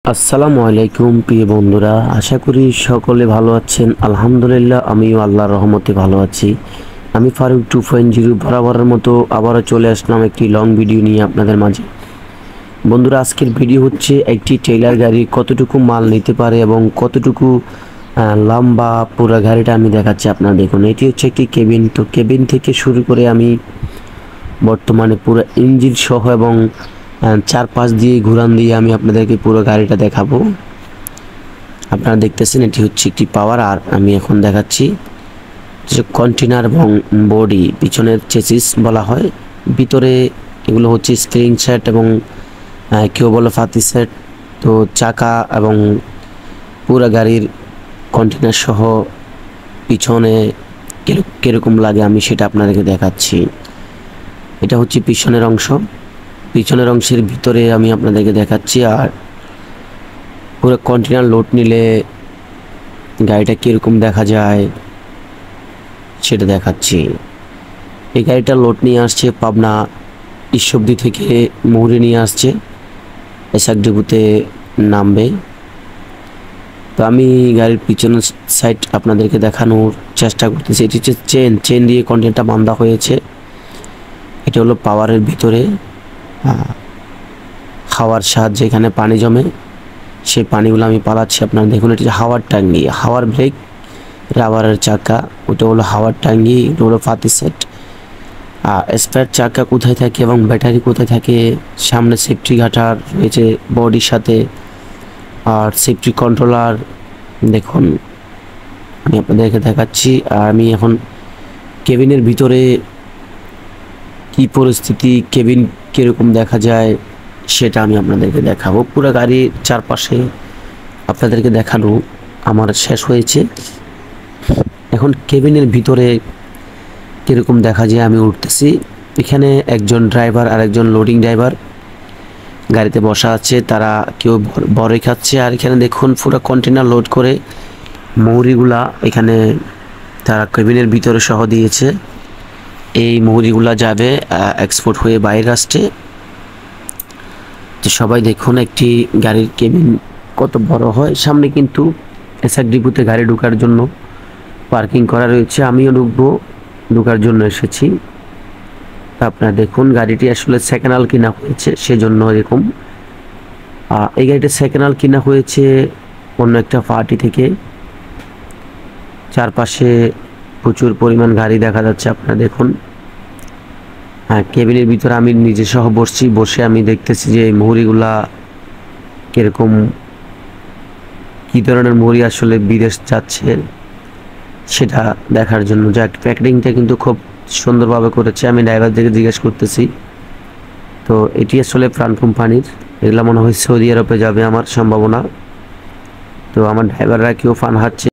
আসসালামু আলাইকুম প্রিয় বন্ধুরা, আশা করি সকলে ভালো আছেন। আলহামদুলিল্লাহ, আমিও আল্লাহর রহমতে ভালো আছি। আমি ফারুক 2.0 বরাবরের মতো আবারও চলে আসলাম একটি লং ভিডিও নিয়ে আপনাদের মাঝে। বন্ধুরা, আজকের ভিডিও হচ্ছে একটি ট্রেলার গাড়ি কতটুকু মাল নিতে পারে এবং কতটুকু লম্বা পুরো গাড়িটা আমি দেখাচ্ছি। আপনারা দেখুন, এটি হচ্ছে একটি কেবিন। তো কেবিন থেকে শুরু করে আমি বর্তমানে পুরো ইঞ্জিন সহ এবং চারপাশ দিয়ে ঘুরান দিয়ে আমি আপনাদেরকে পুরো গাড়িটা দেখাবো। আপনারা দেখতেছেন এটি হচ্ছে একটি পাওয়ার, আর আমি এখন দেখাচ্ছি যে কন্টেনার এবং বডি, পিছনের চেসিস বলা হয়, ভিতরে এগুলো হচ্ছে স্প্রিং সেট এবং কেউ বলে ফাতি সেট। তো চাকা এবং পুরো গাড়ির কন্টেনার সহ পিছনে কীরকম লাগে আমি সেটা আপনাদেরকে দেখাচ্ছি। এটা হচ্ছে পিছনের অংশ, পিছনের অংশের ভিতরে আমি আপনাদেরকে দেখাচ্ছি। আর পুরো কন্টেনার লোড নিলে গাড়িটা কীরকম দেখা যায় সেটা দেখাচ্ছি। এই গাড়িটা লোড নিয়ে আসছে পাবনা ঈশ্বরদী থেকে মুহুরী নিয়ে আসছে, এসআরডিপুতে নামবে। তো আমি গাড়ির পিছনের সাইড আপনাদেরকে দেখানোর চেষ্টা করতেছি। এটি হচ্ছে চেন দিয়ে কন্টেনারটা বাঁধা হয়েছে। এটা হলো পাওয়ারের ভিতরে হাওয়ার সাহায্যে এখানে পানি জমে, সেই পানিগুলো আমি পালাচ্ছি। আপনারা দেখুন, এটি হাওয়ার টাঙ্গি, হাওয়ার ব্রেক, রাবারের চাকা, ওটা হলো হাওয়ার টাঙ্গি, এটা হলো ফাতি সেট। স্পেয়ার চাকা কোথায় থাকে এবং ব্যাটারি কোথায় থাকে, সামনে সেফটি গাটার রয়েছে বডির সাথে, আর সেফটি কন্ট্রোলার দেখুন আমি আপনাদেরকে দেখাচ্ছি। আর আমি এখন কেবিনের ভিতরে কি পরিস্থিতি, কেবিন কীরকম দেখা যায় সেটা আমি আপনাদেরকে দেখাবো। পুরো গাড়ির চারপাশে আপনাদেরকে দেখানো আমার শেষ হয়েছে। এখন কেবিনের ভিতরে কীরকম দেখা যায় আমি উঠতেছি। এখানে একজন ড্রাইভার আর একজন লোডিং ড্রাইভার গাড়িতে বসা আছে, তারা কেউ বড়ই খাচ্ছে। আর এখানে দেখুন পুরো কন্টেনার লোড করে মুহুরীগুলা এখানে তারা কেবিনের ভিতরে সহ দিয়েছে। এই মুহুরীগুলা যাবে এক্সপোর্ট হয়ে বাইরের রাষ্ট্রে। তো সবাই দেখুন একটি গাড়ির কেবিন কত বড় হয়। সামনে কিন্তু এসআরডিপুতে গাড়ি ঢোকার জন্য পার্কিং করা রয়েছে, আমিও ঢোকার জন্য এসেছি। আপনারা দেখুন, গাড়িটি আসলে সেকেন্ড হ্যান্ড কিনা হয়েছে, সেজন্য এরকম। এই গাড়িটা সেকেন্ড হ্যান্ড কিনা হয়েছে অন্য একটা পার্টি থেকে। চারপাশে প্রচুর পরিমাণ গাড়ি দেখা যাচ্ছে, আপনারা দেখুন। কেবিনের ভিতরে আমি নিজে সহ বসে আমি দেখতেছি যে এই মুহুরীগুলা কীরকম, কী ধরনের মুহুরী আসলে বিদেশ যাচ্ছে সেটা দেখার জন্য। যাক, প্যাকেটিংটা কিন্তু খুব সুন্দরভাবে করেছে। আমি ড্রাইভারদেরকে জিজ্ঞেস করতেছি, তো এটি আসলে প্রাণ কোম্পানির, এগুলো মনে হয় সৌদি আরবে যাবে আমার সম্ভাবনা। তো আমার ড্রাইভাররা কেউ ফান হাচ্ছে।